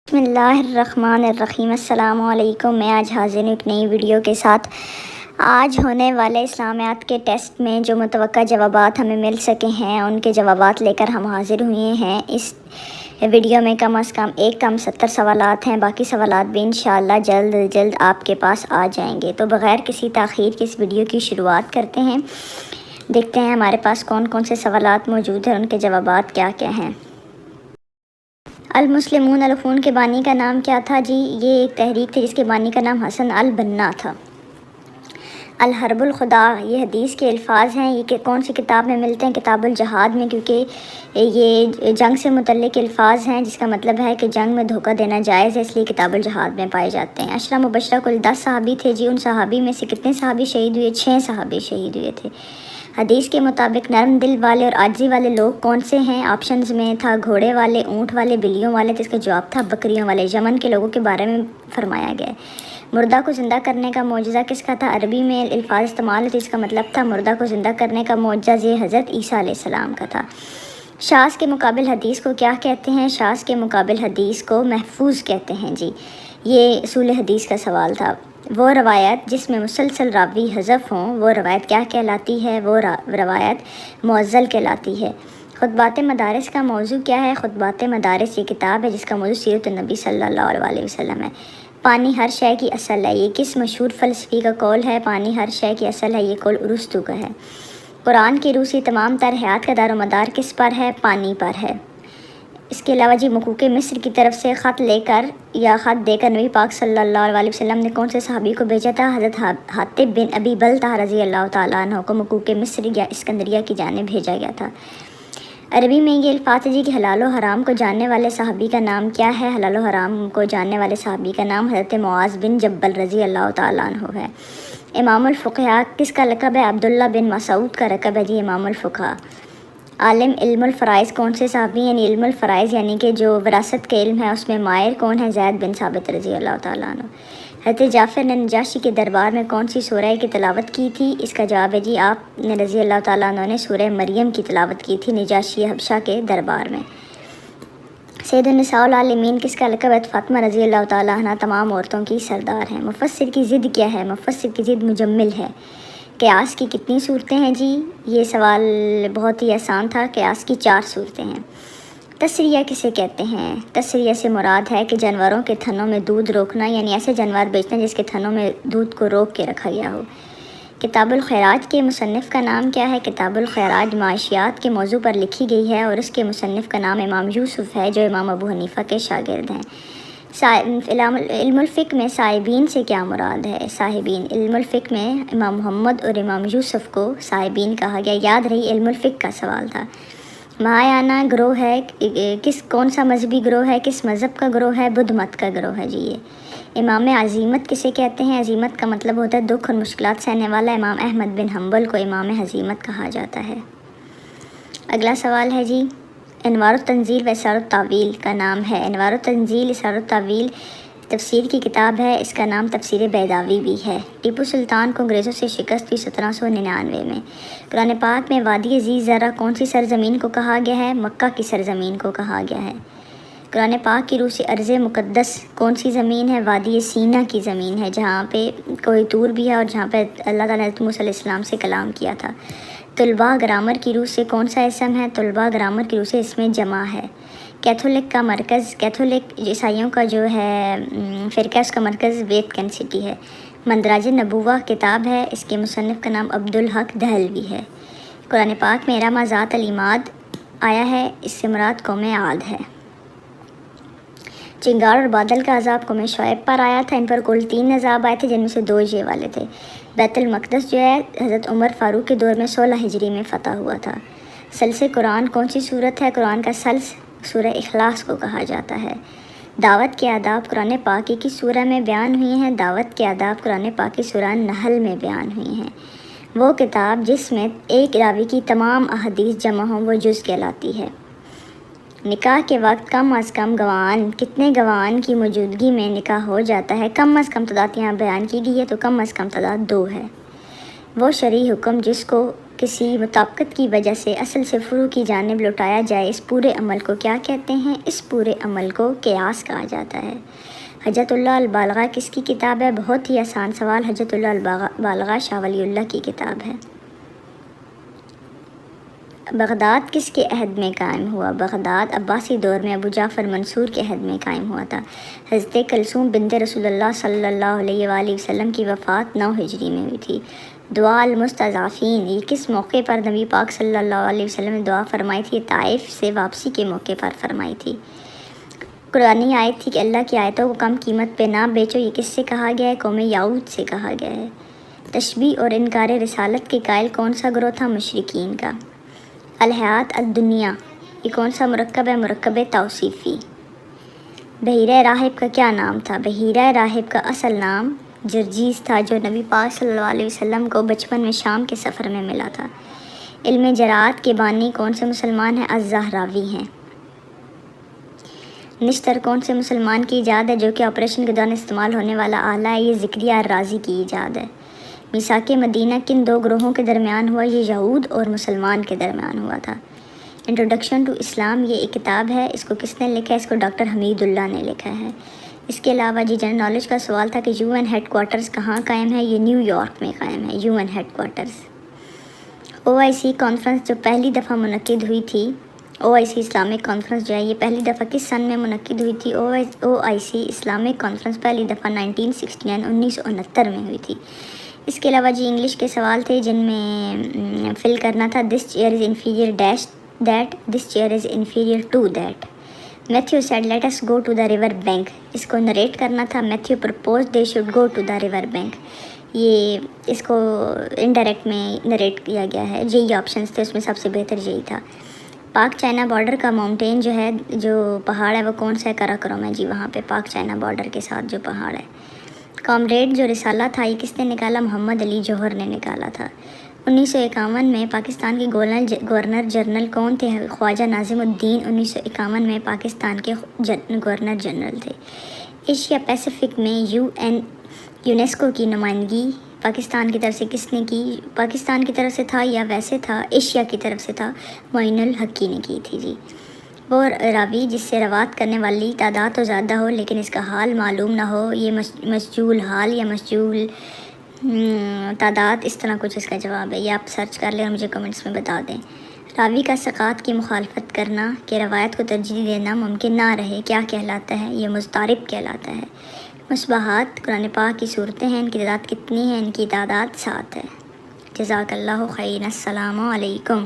بسم اللہ الرحمن الرحیم۔ السلام علیکم۔ میں آج حاضر ہوں ایک نئی ویڈیو کے ساتھ۔ آج ہونے والے اسلامیات کے ٹیسٹ میں جو متوقع جوابات ہمیں مل سکے ہیں ان کے جوابات لے کر ہم حاضر ہوئے ہیں۔ اس ویڈیو میں کم از کم 70 سوالات ہیں، باقی سوالات بھی انشاءاللہ جلد از جلد آپ کے پاس آ جائیں گے۔ تو بغیر کسی تاخیر کے اس ویڈیو کی شروعات کرتے ہیں۔ دیکھتے ہیں ہمارے پاس کون کون سے سوالات موجود ہیں، ان کے جوابات کیا کیا ہیں۔ المسلمون الخون کے بانی کا نام کیا تھا؟ جی یہ ایک تحریک تھی جس کے بانی کا نام حسن البنا تھا۔ الحرب الخداع یہ حدیث کے الفاظ ہیں، یہ کون سی کتاب میں ملتے ہیں؟ کتاب الجہاد میں، کیونکہ یہ جنگ سے متعلق الفاظ ہیں جس کا مطلب ہے کہ جنگ میں دھوکہ دینا جائز ہے، اس لیے کتاب الجہاد میں پائے جاتے ہیں۔ عشرہ مبشرہ کل 10 صحابی تھے جی، ان صحابی میں سے کتنے صحابی شہید ہوئے؟ 6 صحابی شہید ہوئے تھے۔ حدیث کے مطابق نرم دل والے اور عاجزی والے لوگ کون سے ہیں؟ آپشنز میں تھا گھوڑے والے، اونٹ والے، بلیوں والے، تو اس کا جواب تھا بکریوں والے۔ یمن کے لوگوں کے بارے میں فرمایا گیا ہے۔ مردہ کو زندہ کرنے کا معجزہ کس کا تھا؟ عربی میں الفاظ استعمال ہوتے، اس کا مطلب تھا مردہ کو زندہ کرنے کا معجزہ یہ حضرت عیسیٰ علیہ السلام کا تھا۔ شاذ کے مقابل حدیث کو کیا کہتے ہیں؟ شاذ کے مقابل حدیث کو محفوظ کہتے ہیں جی۔ یہ اصول حدیث کا سوال تھا۔ وہ روایت جس میں مسلسل راوی حذف ہوں وہ روایت کیا کہلاتی ہے؟ وہ روایت معزل کہلاتی ہے۔ خطبات مدارس کا موضوع کیا ہے؟ خطبات مدارس یہ کتاب ہے جس کا موضوع سیرت النبی صلی اللہ علیہ وسلم ہے۔ پانی ہر شے کی اصل ہے، یہ کس مشہور فلسفی کا قول ہے؟ پانی ہر شے کی اصل ہے، یہ قول ارسطو کا ہے۔ قرآن کی روح سے تمام تر حیات کا دار و مدار کس پر ہے؟ پانی پر ہے۔ اس کے علاوہ جی مکوک مصر کی طرف سے خط دے کر نبی پاک صلی اللہ علیہ وسلم نے کون سے صحابی کو بھیجا تھا؟ حضرت حاطب بن ابی بلتہ رضی اللہ تعالیٰ عنہ کو مکوک مصر یا اسکندریہ کی جانب بھیجا گیا تھا۔ عربی میں یہ الفاظ ہے جی کہ حلال و حرام کو جاننے والے صحابی کا نام کیا ہے؟ حلال و حرام کو جاننے والے صحابی کا نام حضرت معاذ بن جبل رضی اللہ تعالیٰ عنہ ہے۔ امام الفقہاء کس کا لقب ہے؟ عبداللہ بن مسعود کا لقب ہے جی امام الفقہاء۔ عالم علم الفرائض کون سے صحابی؟ یعنی علم الفرائض یعنی کہ جو وراثت کے علم ہے اس میں ماہر کون ہے؟ زید بن ثابت رضی اللہ تعالیٰ عنہ۔ حضرت جعفر نے نجاشی کے دربار میں کون سی سورہ کی تلاوت کی تھی؟ اس کا جواب ہے جی آپ نے رضی اللہ تعالیٰ عنہ نے سورہ مریم کی تلاوت کی تھی نجاشی حبشہ کے دربار میں۔ سید النساء العالمین کس کا لقب ہے؟ فاطمہ رضی اللہ تعالیٰ عنہ تمام عورتوں کی سردار ہیں۔ مفسر کی ضد کیا ہے؟ مفسر کی ضد مجمل ہے۔ قیاس کی کتنی صورتیں ہیں جی؟ یہ سوال بہت ہی آسان تھا۔ قیاس کی 4 صورتیں ہیں۔ تسریہ کسے کہتے ہیں؟ تسریہ سے مراد ہے کہ جانوروں کے تھنوں میں دودھ روکنا، یعنی ایسے جانور بیچنا جس کے تھنوں میں دودھ کو روک کے رکھا گیا ہو۔ کتاب الخیرات کے مصنف کا نام کیا ہے؟ کتاب الخیرات معاشیات کے موضوع پر لکھی گئی ہے اور اس کے مصنف کا نام امام یوسف ہے جو امام ابو حنیفہ کے شاگرد ہیں۔ علم الفقہ میں صاحبین سے کیا مراد ہے؟ صاحبین علم الفقہ میں امام محمد اور امام یوسف کو صاحبین کہا گیا۔ یاد رہی علم الفقہ کا سوال تھا۔ مہایانہ گروہ ہے کون سا مذہبی گروہ ہے؟ کس مذہب کا گروہ ہے؟ بدھ مت کا گروہ ہے جی یہ۔ امام عزیمت کسے کہتے ہیں؟ عزیمت کا مطلب ہوتا ہے دکھ اور مشکلات سہنے والا۔ امام احمد بن حنبل کو امام عزیمت کہا جاتا ہے۔ اگلا سوال ہے جی انوار التنزیل و اسرار التاویل کا نام ہے۔ انوار التنزیل اسرار التاویل تفسیر کی کتاب ہے، اس کا نام تفسیر بیضاوی بھی ہے۔ ٹیپو سلطان کو انگریزوں سے شکست ہوئی 1799 میں۔ قرآن پاک میں وادی ذی زرع کون سی سرزمین کو کہا گیا ہے؟ مکہ کی سرزمین کو کہا گیا ہے۔ قرآن پاک کی روح سے ارض مقدس کون سی زمین ہے؟ وادی سینا کی زمین ہے جہاں پہ کوئی طور بھی ہے اور جہاں پہ اللہ تعالیٰ نے موسیٰ علیہ السلام سے کلام کیا تھا۔ طلبہ گرامر کی روح سے کون سا اسم ہے؟ طلبہ گرامر کی روح سے اس میں جمع ہے۔ کیتھولک کا مرکز، کیتھولک عیسائیوں کا جو ہے فرقہ اس کا مرکز ویٹکن سٹی ہے۔ مندراج نبوہ کتاب ہے، اس کے مصنف کا نام عبدالحق دہلوی ہے۔ قرآن پاک میں ارم ذات العماد آیا ہے، اس سے مراد قوم عاد ہے۔ چنگار اور بادل کا عذاب قوم شعیب پر آیا تھا، ان پر کل 3 عذاب آئے تھے جن میں سے 2 یہ والے تھے۔ بیت المقدس جو ہے حضرت عمر فاروق کے دور میں 16 ہجری میں فتح ہوا تھا۔ سلس قرآن کون سی صورت ہے؟ قرآن کا سلس سورہ اخلاص کو کہا جاتا ہے۔ دعوت کے آداب قرآن پاک کی سورہ میں بیان ہوئی ہیں۔ دعوت کے آداب قرآن پاک کی سورہ نحل میں بیان ہوئی ہیں۔ وہ کتاب جس میں ایک راوی کی تمام احادیث جمع ہوں وہ جز کہلاتی ہے۔ نکاح کے وقت کم از کم گواہان، کتنے گواہان کی موجودگی میں نکاح ہو جاتا ہے؟ کم از کم تعداد یہاں بیان کی گئی ہے تو کم از کم تعداد 2 ہے۔ وہ شرعی حکم جس کو کسی مطابقت کی وجہ سے اصل سے فروع کی جانب لوٹایا جائے، اس پورے عمل کو کیا کہتے ہیں؟ اس پورے عمل کو قیاس کہا جاتا ہے۔ حجۃ اللہ البالغہ کس کی کتاب ہے؟ بہت ہی آسان سوال، حجۃ اللہ البالغہ شاہ ولی اللہ کی کتاب ہے۔ بغداد کس کے عہد میں قائم ہوا؟ بغداد عباسی دور میں ابو جعفر منصور کے عہد میں قائم ہوا تھا۔ حضرت کلثوم بنت رسول اللہ صلی اللہ علیہ وآلہ وسلم کی وفات 9 ہجری میں ہوئی تھی۔ دعا المستضعفین یہ کس موقع پر نبی پاک صلی اللہ علیہ وسلم نے دعا فرمائی تھی؟ طائف سے واپسی کے موقع پر فرمائی تھی۔ قرآنی آیت تھی کہ اللہ کی آیتوں کو کم قیمت پہ نہ بیچو، یہ کس سے کہا گیا ہے؟ قوم یعود سے کہا گیا ہے۔ تشبیہ اور انکار رسالت کے قائل کون سا گروہ تھا؟ مشرکین کا۔ الحیات الدنیا یہ کون سا مرکب ہے؟ مرکب توصیفی۔ بحیرہ راہب کا کیا نام تھا؟ بحیرہ راہب کا اصل نام جرجیس تھا، جو نبی پاک صلی اللہ علیہ وسلم کو بچپن میں شام کے سفر میں ملا تھا۔ علم جراحت کے بانی کون سے مسلمان ہیں؟ الزہراوی ہیں۔ نشتر کون سے مسلمان کی ایجاد ہے جو کہ آپریشن کے دوران استعمال ہونے والا آلہ ہے؟ یہ زکریا الرازی کی ایجاد ہے۔ میثاق مدینہ کن 2 گروہوں کے درمیان ہوا؟ یہ یہود اور مسلمان کے درمیان ہوا تھا۔ انٹروڈکشن ٹو اسلام یہ ایک کتاب ہے، اس کو کس نے لکھا ہے؟ اس کو ڈاکٹر حمید اللہ نے لکھا ہے۔ اس کے علاوہ جنرل نالج کا سوال تھا کہ یو این ہیڈ کوارٹرز کہاں قائم ہے؟ یہ نیو یارک میں قائم ہے، U N headquarters. O I C conference جو پہلی دفعہ منعقد ہوئی تھی، او آئی سی اسلامک کانفرنس جو ہے یہ پہلی دفعہ کس سن میں منعقد ہوئی تھی؟ او آئی سی اسلامک کانفرنس پہلی دفعہ 1969 میں ہوئی تھی۔ اس کے علاوہ انگلش کے سوال تھے جن میں فل کرنا تھا this chair is inferior dash that, this chair is inferior to that. Matthew said let us go to the river bank, اس کو نریٹ کرنا تھا Matthew propose they should go to the river bank, یہ اس کو indirect میں narrate کیا گیا ہے۔ یہی آپشنس تھے، اس میں سب سے بہتر یہی تھا۔ پاک چائنا بارڈر کا ماؤنٹین جو ہے، جو پہاڑ ہے وہ کون سا ہے؟ کراکرم ہے جی، وہاں پہ پاک چائنا بارڈر کے ساتھ جو پہاڑ ہے۔ کامریڈ جو رسالہ تھا یہ کس نے نکالا؟ محمد علی جوہر نے نکالا تھا۔ 1951 میں پاکستان کے گورنر جنرل کون تھے؟ خواجہ ناظم الدین 1951 میں پاکستان کے گورنر جنرل تھے۔ ایشیا پیسیفک میں یونیسکو کی نمائندگی پاکستان کی طرف سے کس نے کی؟ پاکستان کی طرف سے تھا یا ویسے تھا؟ ایشیا کی طرف سے تھا، معین الحقی نے کی تھی جی۔ وہ راوی جس سے روایت کرنے والی تعداد تو زیادہ ہو لیکن اس کا حال معلوم نہ ہو، یہ مسجول حال یا مسجول تعداد، اس طرح کچھ اس کا جواب ہے۔ یہ آپ سرچ کر لیں اور مجھے کمنٹس میں بتا دیں۔ راوی کا ثقات کی مخالفت کرنا کہ روایت کو ترجیح دینا ممکن نہ رہے کیا کہلاتا ہے؟ یہ مضطرب کہلاتا ہے۔ مشبہات قرآن پاک کی صورتیں ہیں، ان کی تعداد کتنی ہے؟ ان کی تعداد 7 ہے۔ جزاک اللہ خیر، السلام علیکم۔